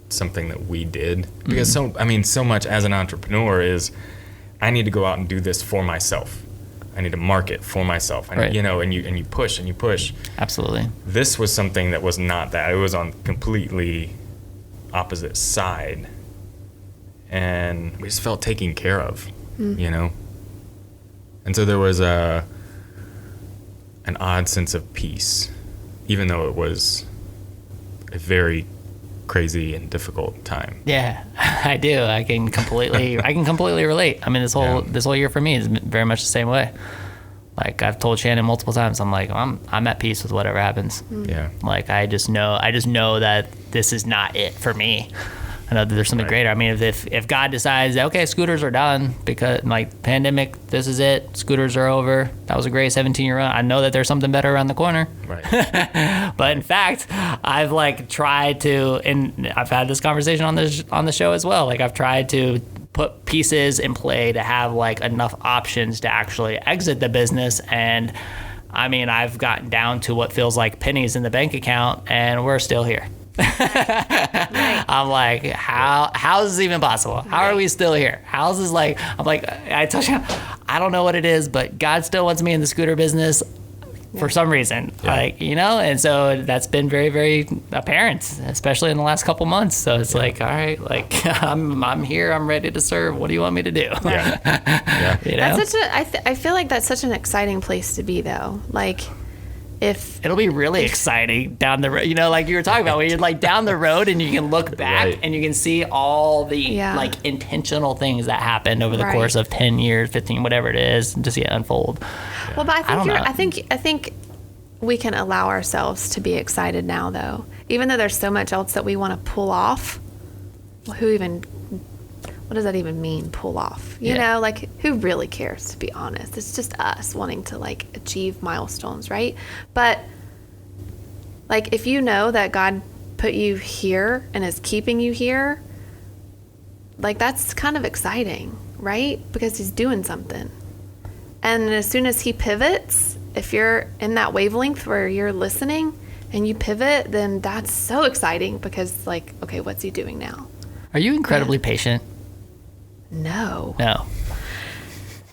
something that we did, because so much as an entrepreneur is I need to go out and do this for myself. I need to market for myself. Right. And you push and you push. Absolutely. This was something that was not that. It was on completely opposite side, and we just felt taken care of, And so there was an odd sense of peace, even though it was a very crazy and difficult time. Yeah, I do. I can completely relate. I mean, this whole year for me is very much the same way. Like I've told Shannon multiple times, I'm like, I'm at peace with whatever happens. Yeah. Like I just know that this is not it for me. I know that there's something greater. I mean, if God decides that, okay, scooters are done because like pandemic, this is it. Scooters are over. That was a great 17-year run. I know that there's something better around the corner. Right. But in fact, I've like tried to, and I've had this conversation on the show as well. Like I've tried to put pieces in play to have like enough options to actually exit the business. And I mean, I've gotten down to what feels like pennies in the bank account, and we're still here. Right. I'm like, how is this even possible? How are we still here? How is this like, I'm like, I told you, I don't know what it is, but God still wants me in the scooter business for some reason. Like, you know, and so that's been very, very apparent, especially in the last couple months. So it's like, all right, like I'm here, I'm ready to serve. What do you want me to do? Yeah. You know? That's I feel like that's such an exciting place to be though. Like if it'll be really exciting down the road, you know, like you were talking about, where you're like down the road and you can look back and you can see all the like intentional things that happened over the course of 10 years, 15, whatever it is, to see it unfold. Well, but I think we can allow ourselves to be excited now though, even though there's so much else that we want to pull off. What does that even mean, pull off? You know, like who really cares, to be honest? It's just us wanting to like achieve milestones, right? But like if you know that God put you here and is keeping you here, like that's kind of exciting, right? Because he's doing something. And as soon as he pivots, if you're in that wavelength where you're listening and you pivot, then that's so exciting because like, okay, what's he doing now? Are you incredibly patient? No.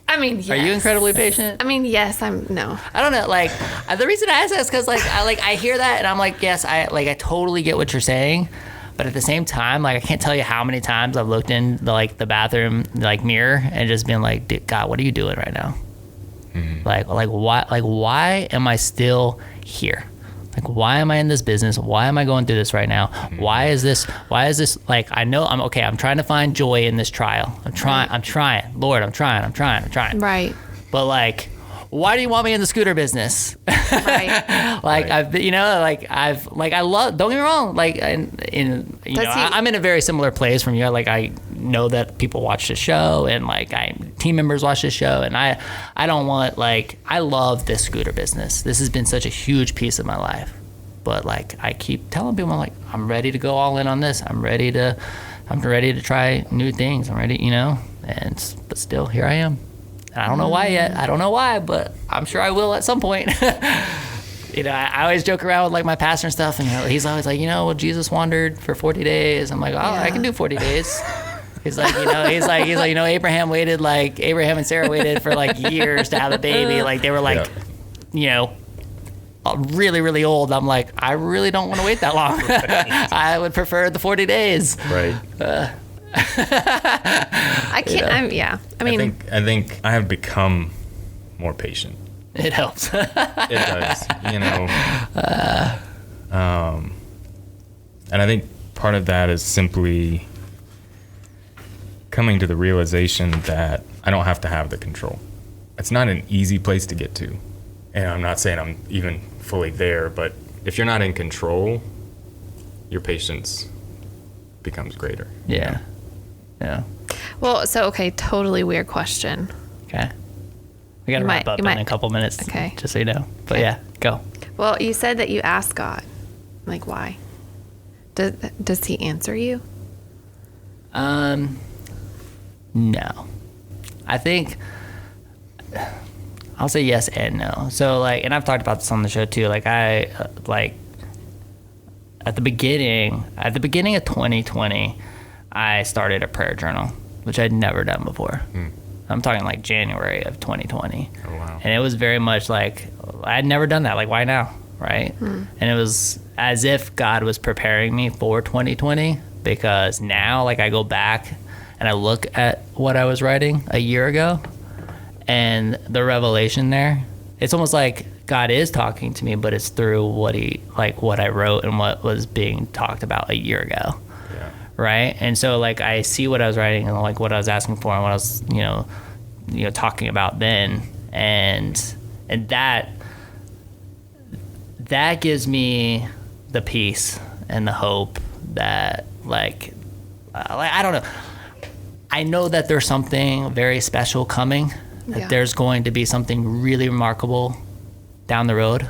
I mean, yes. Are you incredibly patient? I mean, yes. No. I don't know. Like the reason I ask that is because I hear that and I'm like, yes, I totally get what you're saying, but at the same time, like I can't tell you how many times I've looked in the bathroom mirror and just been like, God, what are you doing right now? Mm-hmm. Why am I still here? Like, why am I in this business? Why am I going through this right now? Mm-hmm. Why is this, like, I know I'm trying to find joy in this trial. I'm trying, Lord, I'm trying. Right. But like, why do you want me in the scooter business? Right. I love, don't get me wrong. Like, I'm in a very similar place from you. Like, I know that people watch the show and like team members watch the show, and I don't want, like, I love this scooter business. This has been such a huge piece of my life, but like I keep telling people, I'm like, I'm ready to go all in on this. I'm ready to try new things. I'm ready, but still here I am. And I don't know why yet. I don't know why, but I'm sure I will at some point. I always joke around with like my pastor and stuff, and he's always like, well, Jesus wandered for 40 days. I'm like, I can do 40 days. He's like, Abraham and Sarah waited for like years to have a baby. Like they were like, really, really old. I'm like, I really don't want to wait that long. I would prefer the 40 days. Right. I can't. I think I have become more patient. It helps. It does. And I think part of that is simply coming to the realization that I don't have to have the control. It's not an easy place to get to. And I'm not saying I'm even fully there, but if you're not in control, your patience becomes greater. Yeah. Yeah. Well, so, okay, totally weird question. Okay. We got to wrap up in a couple minutes, okay, just so you know. But yeah, go. Well, you said that you asked God. Like, why? Does he answer you? No. I think I'll say yes and no. So like, and I've talked about this on the show too. Like at the beginning of 2020, I started a prayer journal, which I'd never done before. I'm talking like January of 2020. Oh, wow. And it was very much like, I'd never done that. Like, why now? Right. And it was as if God was preparing me for 2020, because now like I go back and I look at what I was writing a year ago and the revelation there, it's almost like God is talking to me, but it's through what I wrote and what was being talked about a year ago. Yeah. Right. And so like, I see what I was writing and like what I was asking for and what I was, talking about then. And that gives me the peace and the hope that I don't know. I know that there's something very special coming, that there's going to be something really remarkable down the road.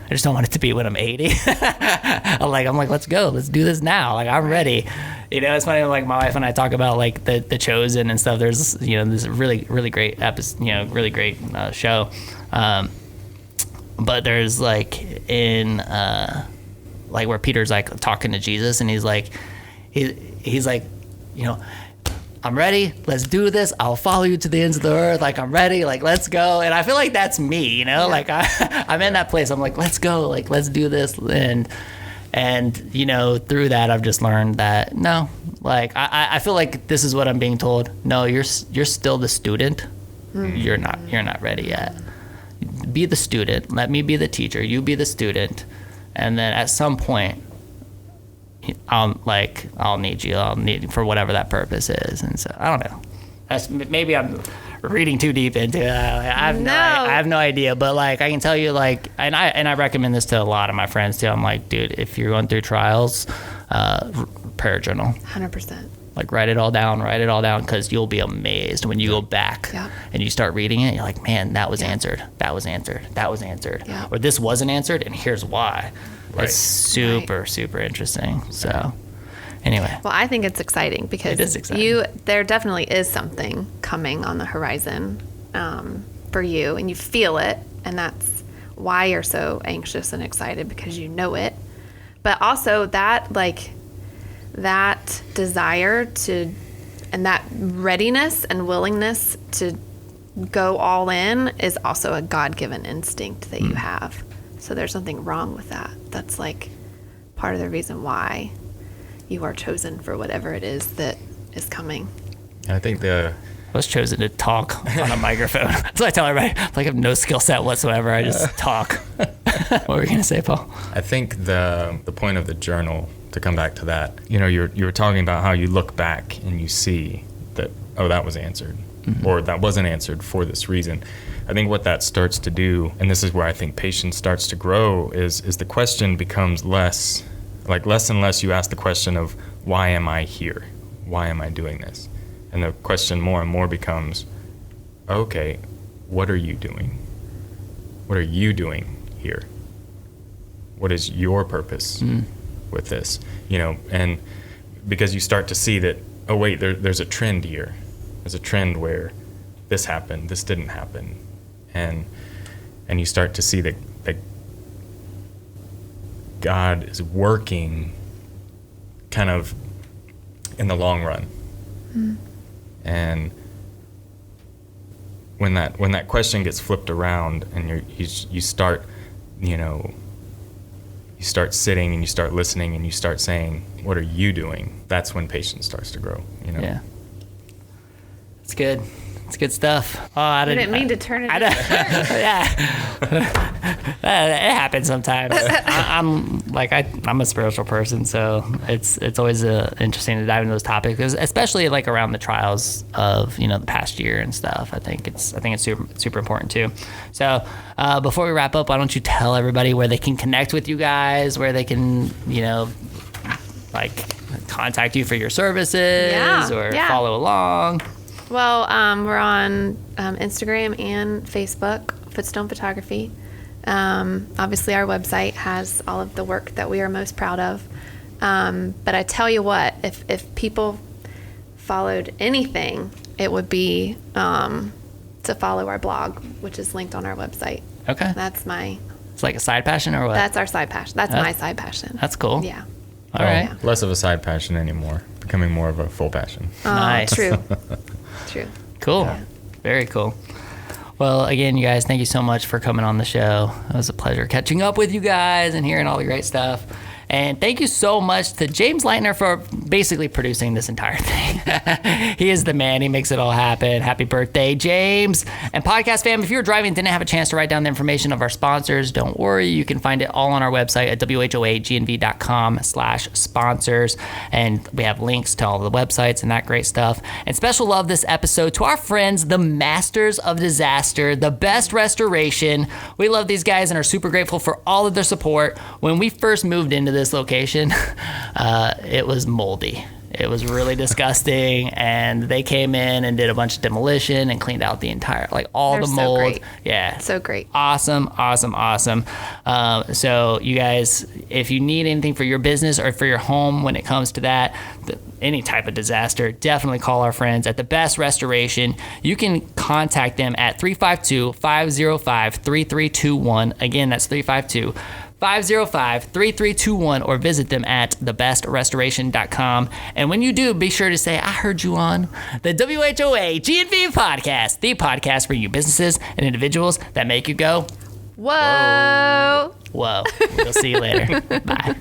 I just don't want it to be when I'm 80. I'm like, let's go. Let's do this now. Like, I'm ready. It's funny, like my wife and I talk about like the Chosen and stuff. There's, this really, really great episode, really great show. But there's like in, like where Peter's like talking to Jesus and he's like, I'm ready. Let's do this. I'll follow you to the ends of the earth. Like, I'm ready. Like, let's go. And I feel like that's me, like I'm in that place. I'm like, let's go. Like, let's do this. And through that, I've just learned that no, like, I feel like this is what I'm being told. No, you're still the student. You're not ready yet. Be the student. Let me be the teacher. You be the student. And then at some point, I'll need you. I'll need you for whatever that purpose is. And so I don't know. Maybe I'm reading too deep into it. I have no idea. But like, I can tell you, like, and I recommend this to a lot of my friends too. I'm like, dude, if you're going through trials, prayer journal. 100%. Like, write it all down, because you'll be amazed when you go back and you start reading it. You're like, man, that was answered. That was answered. That was answered. Yeah. Or this wasn't answered, and here's why. Right. It's super interesting. So, anyway. Well, I think it's exciting because it is exciting. There definitely is something coming on the horizon for you, and you feel it, and that's why you're so anxious and excited, because you know it. But also that desire to, and that readiness and willingness to go all in is also a God-given instinct that you have. So there's something wrong with that. That's like part of the reason why you are chosen for whatever it is that is coming. I think I was chosen to talk on a microphone. That's what I tell everybody. Like, I have no skill set whatsoever. I just talk. What were you going to say, Paul? I think the point of the journal, to come back to that, you were talking about how you look back and you see that, oh, that was answered, or that wasn't answered for this reason. I think what that starts to do, and this is where I think patience starts to grow, is the question becomes less and less you ask the question of, why am I here? Why am I doing this? And the question more and more becomes, okay, what are you doing? What are you doing here? What is your purpose with this? And because you start to see that, oh wait, there's a trend here. There's a trend where this happened, this didn't happen. And you start to see that God is working kind of in the long run. And when that question gets flipped around and you start sitting and you start listening and you start saying, what are you doing? That's when patience starts to grow. Yeah. It's good. It's good stuff. Oh, I didn't mean to turn it. Yeah, it happens sometimes. I'm a spiritual person, so it's always interesting to dive into those topics, especially like around the trials of the past year and stuff. I think it's super important too. So before we wrap up, why don't you tell everybody where they can connect with you guys, where they can contact you for your services or follow along. Well, we're on Instagram and Facebook, Footstone Photography. Obviously, our website has all of the work that we are most proud of. But I tell you what, if people followed anything, it would be to follow our blog, which is linked on our website. Okay. It's like a side passion or what? That's our side passion. That's my side passion. That's cool. Yeah. All right. Yeah. Less of a side passion anymore, becoming more of a full passion. Nice. True. Cool. Yeah. Very cool. Well, again, you guys, thank you so much for coming on the show. It was a pleasure catching up with you guys and hearing all the great stuff. And thank you so much to James Leitner for basically producing this entire thing. He is the man. He makes it all happen. Happy birthday, James. And podcast fam, if you're driving and didn't have a chance to write down the information of our sponsors, don't worry. You can find it all on our website at whoagnv.com/sponsors. And we have links to all the websites and that great stuff. And special love this episode to our friends, the Masters of Disaster, the best restoration. We love these guys and are super grateful for all of their support. When we first moved into this location, it was moldy. It was really disgusting, and they came in and did a bunch of demolition and cleaned out the entire, like all They're the so mold. great. Yeah. So great. Awesome. So you guys, if you need anything for your business or for your home when it comes to that, any type of disaster, definitely call our friends at The Best Restoration. You can contact them at 352-505-3321. Again, that's 352-505-3321, or visit them at thebestrestoration.com. And when you do, be sure to say, I heard you on the WHOA G&V podcast, the podcast for you businesses and individuals that make you go, Whoa. whoa. We'll see you later. Bye.